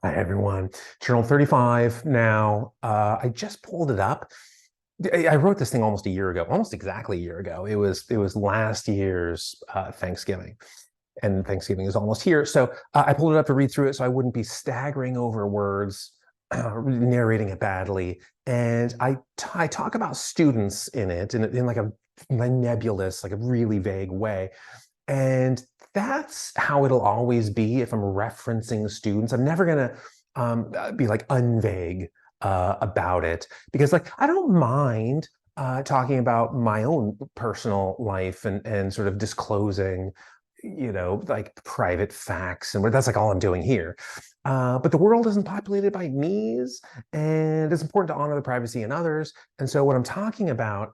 Hi, everyone. Journal 35 now. I just pulled it up. I wrote this thing almost a year ago, almost exactly a year ago. It was last year's Thanksgiving, and Thanksgiving is almost here. So I pulled it up to read through it so I wouldn't be staggering over words, narrating it badly. And I talk about students in it in like a nebulous, like a really vague way. And that's how it'll always be if I'm referencing students. I'm never gonna be like unvague about it because like I don't mind talking about my own personal life and sort of disclosing, like private facts and that's like all I'm doing here. But the world isn't populated by me's, and it's important to honor the privacy in others. And so what I'm talking about,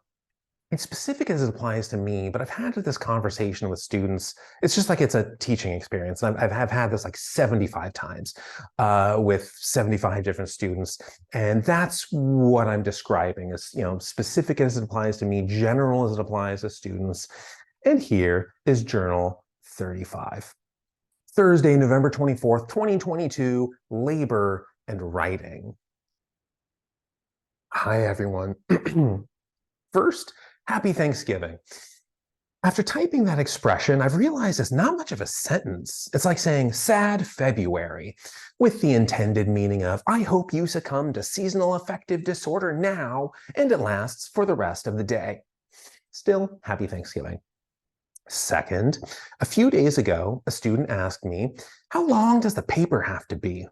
it's specific as it applies to me, but I've had this conversation with students. It's just like it's a teaching experience. I've had this like 75 times with 75 different students. And that's what I'm describing as, specific as it applies to me, general as it applies to students. And here is Journal 35. Thursday, November 24th, 2022, Labor and Writing. Hi, everyone. First, Happy Thanksgiving. After typing that expression, I've realized it's not much of a sentence. It's like saying sad February, with the intended meaning of, I hope you succumb to seasonal affective disorder now, and it lasts for the rest of the day. Still, Happy Thanksgiving. Second, a few days ago, a student asked me, how long does the paper have to be?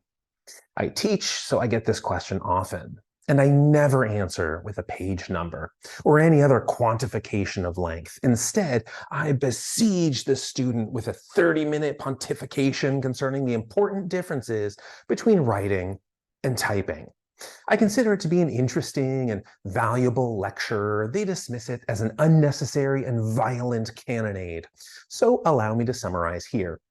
I teach, so I get this question often. And I never answer with a page number or any other quantification of length. Instead, I besiege the student with a 30-minute pontification concerning the important differences between writing and typing. I consider it to be an interesting and valuable lecture. They dismiss it as an unnecessary and violent cannonade. So allow me to summarize here.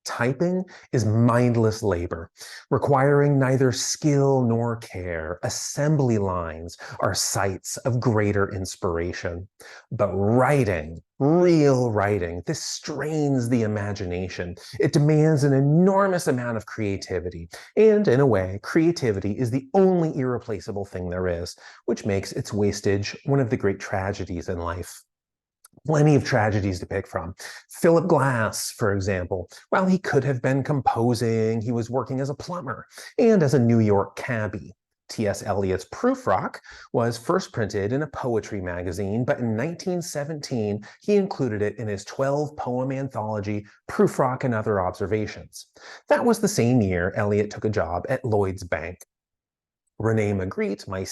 Typing is mindless labor, requiring neither skill nor care. Assembly lines are sites of greater inspiration. But writing, real writing, this strains the imagination. It demands an enormous amount of creativity. And in a way, creativity is the only irreplaceable thing there is, which makes its wastage one of the great tragedies in life. Plenty of tragedies to pick from. Philip Glass, for example, while he could have been composing, he was working as a plumber and as a New York cabbie. T.S. Eliot's Prufrock was first printed in a poetry magazine, but in 1917, he included it in his 12-poem anthology, Prufrock and Other Observations. That was the same year Eliot took a job at Lloyd's Bank. Rene Magritte, my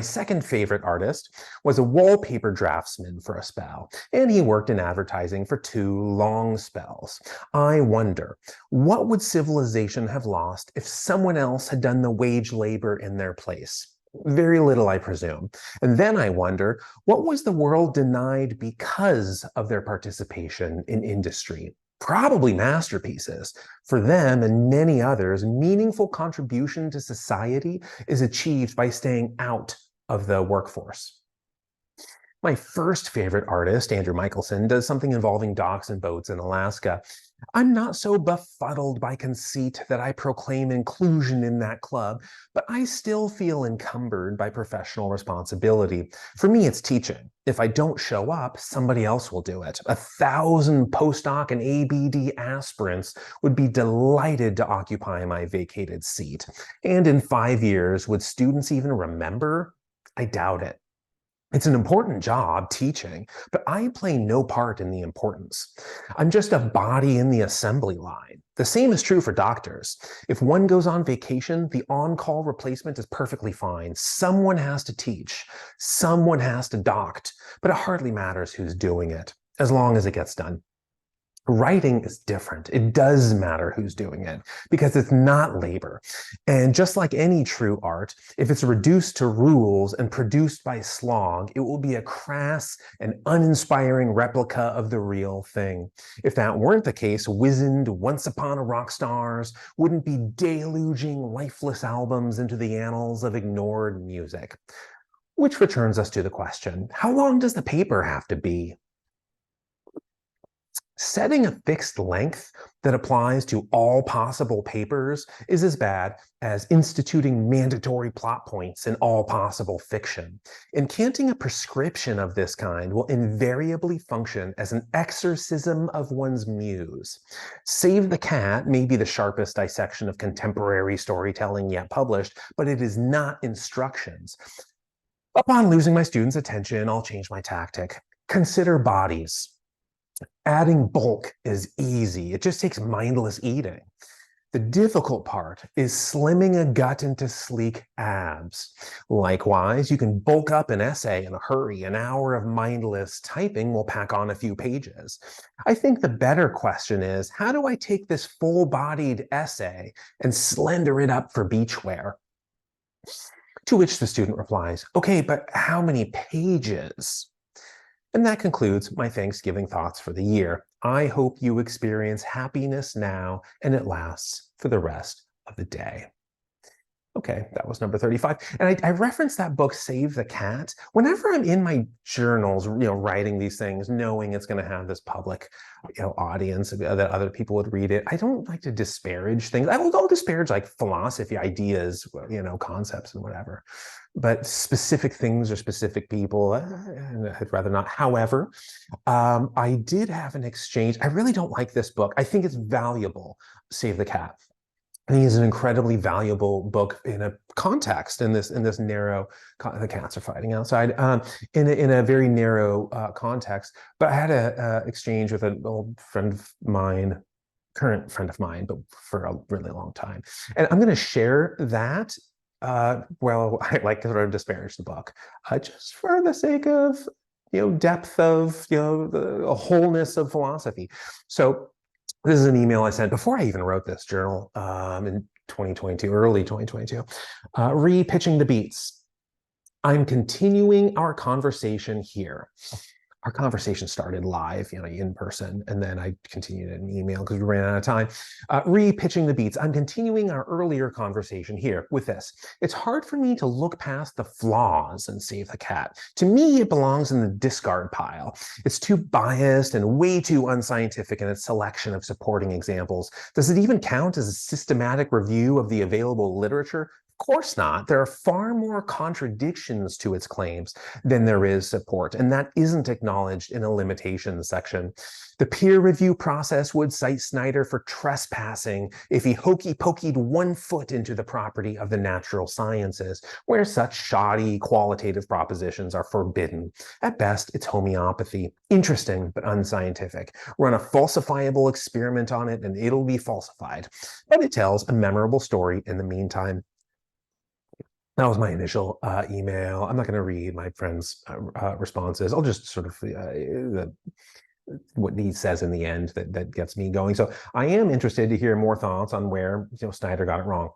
second favorite artist, was a wallpaper draftsman for a spell, and he worked in advertising for 2 long spells. I wonder, what would civilization have lost if someone else had done the wage labor in their place? Very little, I presume. And then I wonder, what was the world denied because of their participation in industry? Probably masterpieces. For them and many others, meaningful contribution to society is achieved by staying out of the workforce. My first favorite artist, Andrew Michelson, does something involving docks and boats in Alaska. I'm not so befuddled by conceit that I proclaim inclusion in that club, but I still feel encumbered by professional responsibility. For me, it's teaching. If I don't show up, somebody else will do it. 1,000 postdoc and ABD aspirants would be delighted to occupy my vacated seat. And in 5 years, would students even remember? I doubt it. It's an important job, teaching, but I play no part in the importance. I'm just a body in the assembly line. The same is true for doctors. If one goes on vacation, the on-call replacement is perfectly fine. Someone has to teach. Someone has to doct. But it hardly matters who's doing it, as long as it gets done. Writing is different. It does matter who's doing it because it's not labor. And just like any true art, if it's reduced to rules and produced by slog, it will be a crass and uninspiring replica of the real thing. If that weren't the case, wizened once upon a rock stars wouldn't be deluging lifeless albums into the annals of ignored music. Which returns us to the question, how long does the paper have to be? Setting a fixed length that applies to all possible papers is as bad as instituting mandatory plot points in all possible fiction. Incanting a prescription of this kind will invariably function as an exorcism of one's muse. Save the Cat may be the sharpest dissection of contemporary storytelling yet published, but it is not instructions. Upon losing my students' attention, I'll change my tactic. Consider bodies. Adding bulk is easy. It just takes mindless eating. The difficult part is slimming a gut into sleek abs. Likewise, you can bulk up an essay in a hurry. An hour of mindless typing will pack on a few pages. I think the better question is, how do I take this full-bodied essay and slender it up for beachwear? To which the student replies, okay, but how many pages? And that concludes my Thanksgiving thoughts for the year. I hope you experience happiness now and it lasts for the rest of the day. Okay, that was number 35. And I referenced that book, Save the Cat. Whenever I'm in my journals, writing these things, knowing it's going to have this public, audience that other people would read it, I don't like to disparage things. I'll disparage like philosophy, ideas, concepts and whatever. But specific things or specific people, I'd rather not. However, I did have an exchange. I really don't like this book. I think it's valuable, Save the Cat. I think it's an incredibly valuable book in a context, in this narrow, the cats are fighting outside, in a very narrow context. But I had a exchange with an old friend of mine, current friend of mine, but for a really long time. And I'm going to share that. Well, I like to sort of disparage the book, just for the sake of, depth of, the wholeness of philosophy. So this is an email I sent before I even wrote this journal in 2022, early 2022. Re-pitching the beats. I'm continuing our conversation here. Our conversation started live, in person, and then I continued in email because we ran out of time. Re-pitching the beats. I'm continuing our earlier conversation here with this. It's hard for me to look past the flaws in Save the Cat. To me, it belongs in the discard pile. It's too biased and way too unscientific in its selection of supporting examples. Does it even count as a systematic review of the available literature? Of course not. There are far more contradictions to its claims than there is support, and that isn't acknowledged in a limitations section. The peer review process would cite Snyder for trespassing if he hokey-pokeyed 1 foot into the property of the natural sciences, where such shoddy qualitative propositions are forbidden. At best, it's homeopathy. Interesting, but unscientific. Run a falsifiable experiment on it, and it'll be falsified. But it tells a memorable story in the meantime. That was my initial email. I'm not going to read my friend's responses. I'll just sort of what he says in the end that gets me going. So I am interested to hear more thoughts on where Snyder got it wrong.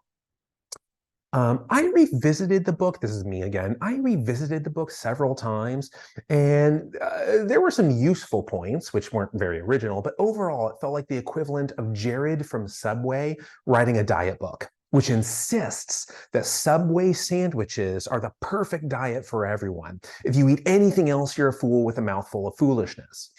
I revisited the book. This is me again. I revisited the book several times, and there were some useful points, which weren't very original, but overall, it felt like the equivalent of Jared from Subway writing a diet book, which insists that Subway sandwiches are the perfect diet for everyone. If you eat anything else, you're a fool with a mouthful of foolishness.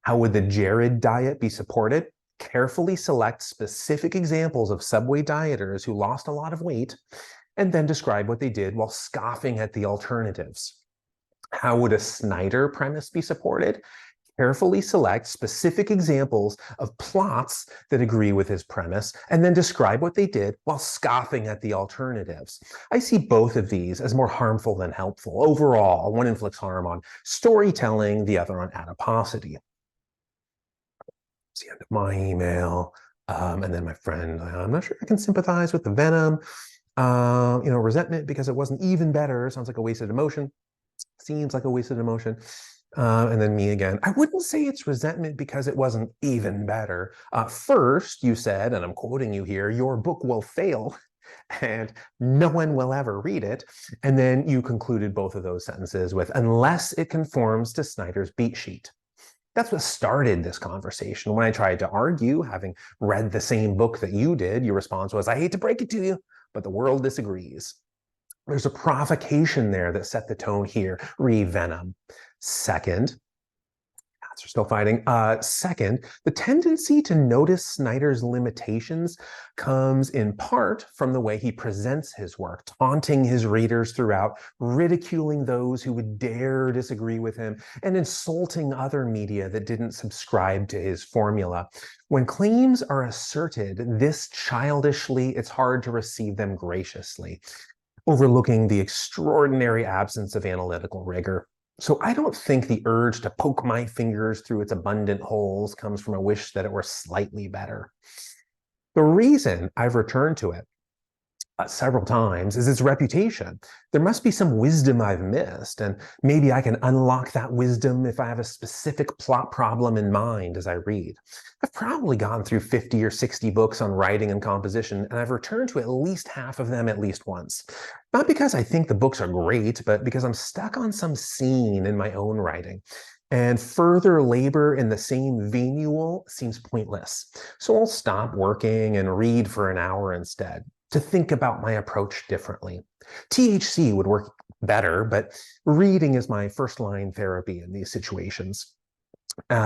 How would the Jared diet be supported? Carefully select specific examples of Subway dieters who lost a lot of weight, and then describe what they did while scoffing at the alternatives. How would a Snyder premise be supported? Carefully select specific examples of plots that agree with his premise, and then describe what they did while scoffing at the alternatives. I see both of these as more harmful than helpful. Overall, one inflicts harm on storytelling, the other on adiposity. It's the end of my email. And then my friend, I'm not sure I can sympathize with the venom. Resentment because it wasn't even better. Sounds like a wasted emotion. Seems like a wasted emotion. And then me again. I wouldn't say it's resentment because it wasn't even better. First, you said, and I'm quoting you here, your book will fail and no one will ever read it. And then you concluded both of those sentences with, unless it conforms to Snyder's beat sheet. That's what started this conversation. When I tried to argue, having read the same book that you did, your response was, I hate to break it to you, but the world disagrees. There's a provocation there that set the tone here, re-venom. Second, Cats are still fighting. Second, the tendency to notice Snyder's limitations comes in part from the way he presents his work, taunting his readers throughout, ridiculing those who would dare disagree with him, and insulting other media that didn't subscribe to his formula. When claims are asserted this childishly, it's hard to receive them graciously, overlooking the extraordinary absence of analytical rigor. So I don't think the urge to poke my fingers through its abundant holes comes from a wish that it were slightly better. The reason I've returned to it several times is its reputation. There must be some wisdom I've missed, and maybe I can unlock that wisdom if I have a specific plot problem in mind as I read. I've probably gone through 50 or 60 books on writing and composition, and I've returned to at least half of them at least once. Not because I think the books are great, but because I'm stuck on some scene in my own writing. And further labor in the same venue seems pointless. So I'll stop working and read for an hour instead, to think about my approach differently. THC would work better, but reading is my first line therapy in these situations.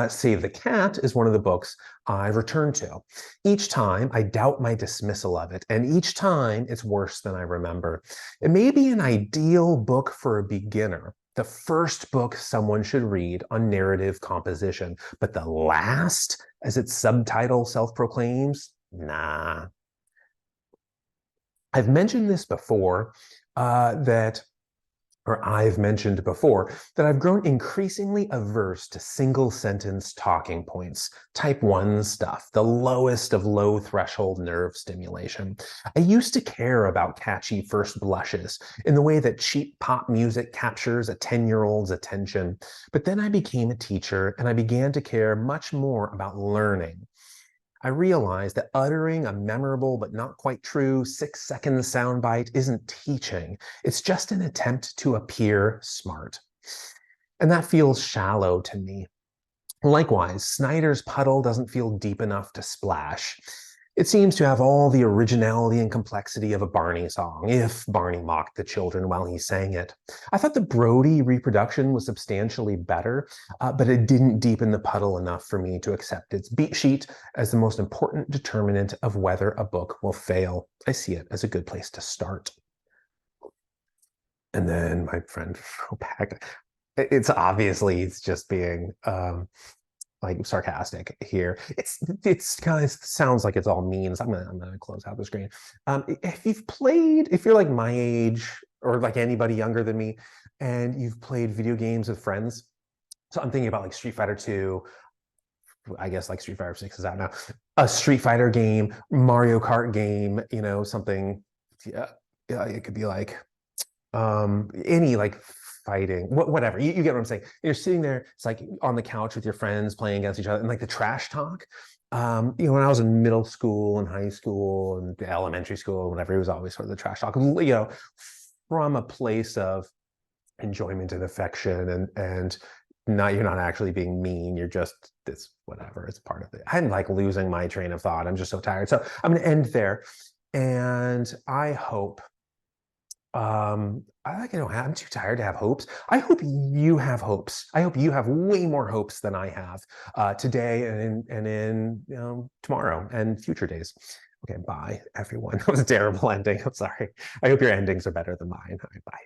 Save the Cat is one of the books I return to. Each time I doubt my dismissal of it, and each time it's worse than I remember. It may be an ideal book for a beginner, the first book someone should read on narrative composition, but the last, as its subtitle self-proclaims, nah. I've mentioned this before, I've mentioned before that I've grown increasingly averse to single sentence talking points, type 1 stuff, the lowest of low threshold nerve stimulation. I used to care about catchy first blushes in the way that cheap pop music captures a 10-year-old's attention. But then I became a teacher and I began to care much more about learning. I realized that uttering a memorable but not quite true 6-second soundbite isn't teaching. It's just an attempt to appear smart. And that feels shallow to me. Likewise, Snyder's puddle doesn't feel deep enough to splash. It seems to have all the originality and complexity of a Barney song, if Barney mocked the children while he sang it. I thought the Brody reproduction was substantially better, but it didn't deepen the puddle enough for me to accept its beat sheet as the most important determinant of whether a book will fail. I see it as a good place to start. And then my friend wrote back, it's just being like sarcastic here. It's kind of sounds like it's all memes. I'm gonna close out the screen. If you're like my age or like anybody younger than me, and you've played video games with friends, so I'm thinking about like Street Fighter 2. I guess like Street Fighter 6 is out now. A Street Fighter game, Mario Kart game, something. Yeah, it could be like any like fighting, whatever. You get what I'm saying. You're sitting there, it's like on the couch with your friends playing against each other, and like the trash talk. When I was in middle school and high school and elementary school, whatever, it was always sort of the trash talk, from a place of enjoyment and affection, and you're not actually being mean. You're just this whatever. It's part of it. I'm like losing my train of thought. I'm just so tired. So I'm going to end there, and I hope. I'm too tired to have hopes. I hope you have hopes. I hope you have way more hopes than I have today and in tomorrow and future days. Okay, bye, everyone. That was a terrible ending. I'm sorry. I hope your endings are better than mine. All right, bye.